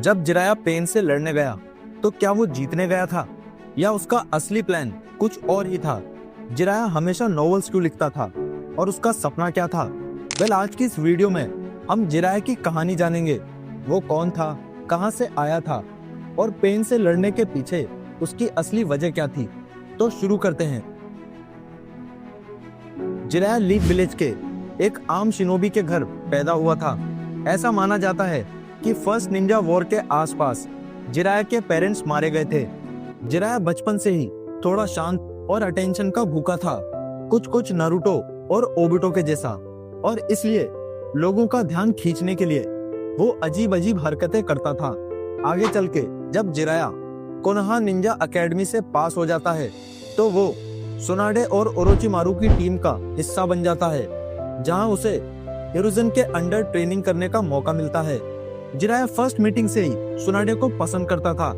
जब Jiraiya pen से लड़ने गया तो क्या वो जीतने गया था या उसका असली प्लान कुछ और ही था। जिराया हमेशा नॉवेल्स क्यों लिखता था और उसका सपना क्या था? आज की इस वीडियो में हम जिराया की कहानी जानेंगे। वो कौन था, कहां से आया था और पेन से लड़ने के पीछे उसकी असली वजह क्या थी। तो शुरू करते हैं। जिराया लीफ विलेज के एक आम शिनोबी के घर पैदा हुआ था। ऐसा माना जाता है कि फर्स्ट निंजा वॉर के आसपास जिराया के पेरेंट्स मारे गए थे। जिराया बचपन से ही थोड़ा शांत और अटेंशन का भूखा था, कुछ नारुतो और ओबिटो के जैसा, और इसलिए लोगों का ध्यान खींचने के लिए वो अजीब अजीब हरकतें करता था। आगे चल के जब जिराया कोनोहा निंजा अकेडमी से पास हो जाता है तो वो सुनाडे और ओरोचिमारू की टीम का हिस्सा बन जाता है, जहां उसे हिरुzen के अंडर ट्रेनिंग करने का मौका मिलता है। जिराया फर्स्ट मीटिंग से ही सुनाडे को पसंद करता था,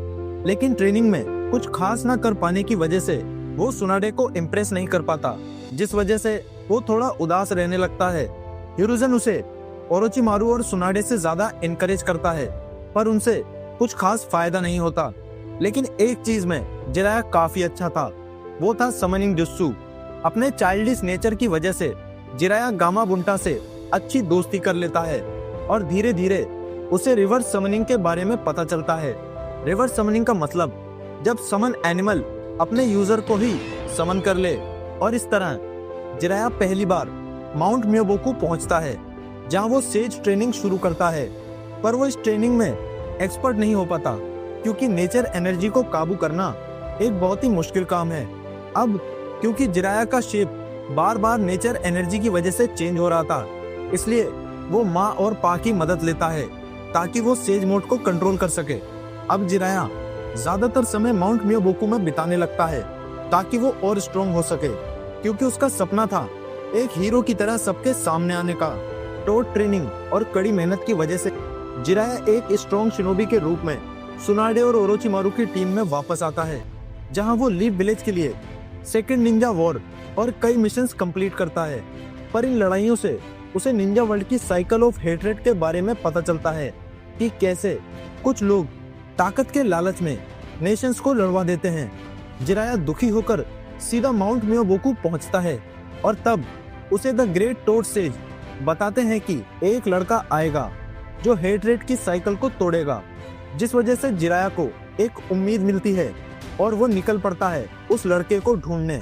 लेकिन ट्रेनिंग में कुछ खास ना कर पाने की वजह से वो सुनाडे को इम्प्रेस नहीं कर पाता, जिस वजह से वो थोड़ा उदास रहने लगता है। हिरुzen उसे ओरोचिमारू और सुनाडे से ज्यादा इनकरेज करता है, पर उनसे कुछ खास फायदा नहीं होता। लेकिन एक चीज में जिराया काफी अच्छा था, वो था समनिंग जुत्सु। अपने चाइल्डिश नेचर की वजह से जिराया गामा बुंटा से अच्छी दोस्ती कर लेता है और धीरे धीरे उसे रिवर्स समनिंग के बारे में पता चलता है। रिवर्स समनिंग का मतलब जब समन एनिमल अपने यूजर को ही समन कर ले, और इस तरह जिराया पहली बार माउंट म्योबोकू पहुंचता है, जहां वो सेज ट्रेनिंग शुरू करता है। पर वो इस ट्रेनिंग में एक्सपर्ट नहीं हो पाता, क्योंकि नेचर एनर्जी को काबू करना एक बहुत ही मुश्किल काम है। अब क्योंकि जिराया का शेप बार बार नेचर एनर्जी की वजह से चेंज हो रहा था, इसलिए वो माँ और पा की मदद लेता है ताकि वो सेज मोड को कंट्रोल कर सके। अब जिराया ज्यादातर समय माउंट म्योबोकू में बिताने लगता है ताकि वो और स्ट्रॉन्ग हो सके, क्योंकि उसका सपना था एक हीरो की तरह सबके सामने आने का। टोट ट्रेनिंग और कड़ी मेहनत की वजह से जिराया एक स्ट्रॉन्ग शिनोबी के रूप में सुनाडे और ओरोचिमारू की टीम में वापस आता है, जहां वो लीफ विलेज के लिए सेकंड निंजा वॉर और कई मिशंस कंप्लीट करता है। पर इन लड़ाइयों से उसे निंजा वर्ल्ड की साइकिल ऑफ हेट्रेड के बारे में पता चलता है कि कैसे कुछ लोग ताकत के लालच में नेशंस को लड़वा देते हैं। जिराया दुखी होकर सीधा माउंट म्योबोकू पहुंचता है, और तब उसे द ग्रेट टोड सेज बताते हैं कि एक लड़का आएगा जो हेट्रेड की साइकिल को तोड़ेगा, जिस वजह से जिराया को एक उम्मीद मिलती है और वो निकल पड़ता है उस लड़के को ढूंढने।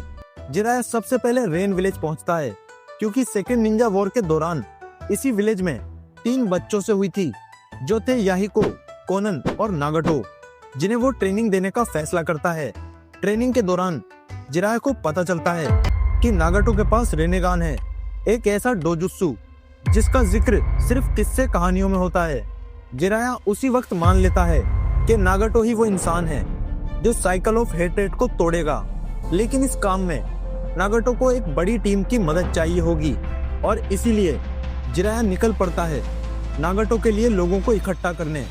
जिराया सबसे पहले रेन विलेज पहुंचता है, क्योंकि सेकेंड निंजा वॉर के दौरान इसी विलेज में 3 बच्चों से हुई थी, जो थे याहिको, कोनन और नागाटो, जिन्हें वो ट्रेनिंग देने का फैसला करता है। ट्रेनिंग के दौरान जिराया को पता चलता है कि नागाटो के पास रेनेगान है, एक ऐसा डोजुत्सु जिसका जिक्र सिर्फ किस्से कहानियों में होता है। जिराया उसी वक्त मान लेता है कि नागाटो ही वो इंसान है जो साइकिल ऑफ हेट्रेड को तोड़ेगा, लेकिन इस काम में नागाटो को एक बड़ी टीम की मदद चाहिए होगी, और इसीलिए जिराया निकल पड़ता है नागाटो के लिए लोगों को इकट्ठा करने।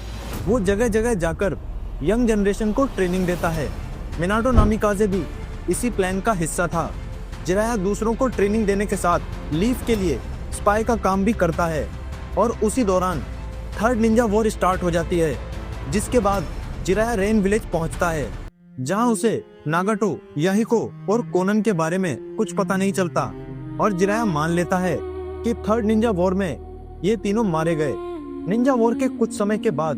वो जगह जगह जाकर यंग जनरेशन को ट्रेनिंग देता है। मिनाटो नामिकाजे भी इसी प्लान का हिस्सा था। जिराया दूसरों को ट्रेनिंग देने के साथ लीफ के लिए स्पाई का काम भी करता है, और उसी दौरान थर्ड निंजा वॉर स्टार्ट हो जाती है, जिसके बाद जिराया रेन विलेज पहुंचता है, जहां उसे नागाटो, याहिको और कोनन के बारे में कुछ पता नहीं चलता, और जिराया मान लेता है कि थर्ड निंजा वॉर में ये तीनों मारे गए। निंजा वॉर के कुछ समय के बाद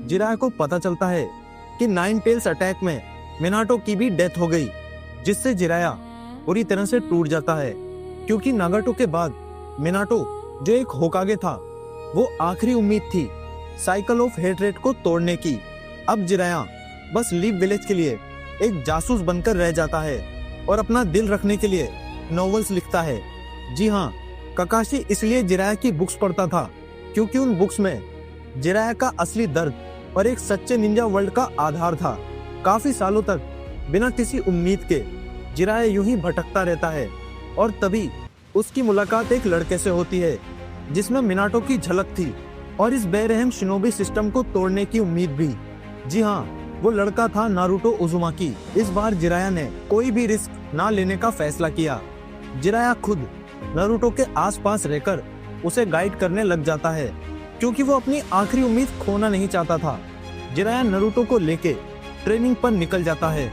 जिराया को पता चलता है कि नाइन टेल्स अटैक में मिनाटो की भी डेथ हो गई, जिससे जिराया पूरी तरह से टूट जाता है, क्योंकि नागाटो के बाद मिनाटो जो एक होकागे था, वो आखिरी उम्मीद थी साइकिल ऑफ हेट्रेड को तोड़ने की। अब जिराया बस लीफ विलेज के लिए एक जासूस बनकर रह जाता है और अपना दिल रखने के लिए नॉवेल्स लिखता है। जी हाँ, ककाशी इसलिए जिराया की बुक्स पढ़ता था, क्योंकि उन बुक्स में जिराया का असली दर्द और एक सच्चे निंजा वर्ल्ड का आधार था। काफी सालों तक बिना किसी उम्मीद के जिराया यूं ही भटकता रहता है, और तभी उसकी मुलाकात एक लड़के से होती है जिसमें मिनाटो की झलक थी और इस बेरहम शिनोबी सिस्टम को तोड़ने की उम्मीद भी। जी हाँ, वो लड़का था नारुतो उजुमाकी। इस बार जिराया ने कोई भी रिस्क ना लेने का फैसला किया। जिराया खुद नारुतो के आसपास रहकर उसे गाइड करने लग जाता है, क्योंकि वो अपनी आखिरी उम्मीद खोना नहीं चाहता था। जिराया नारुतो को लेके ट्रेनिंग पर निकल जाता है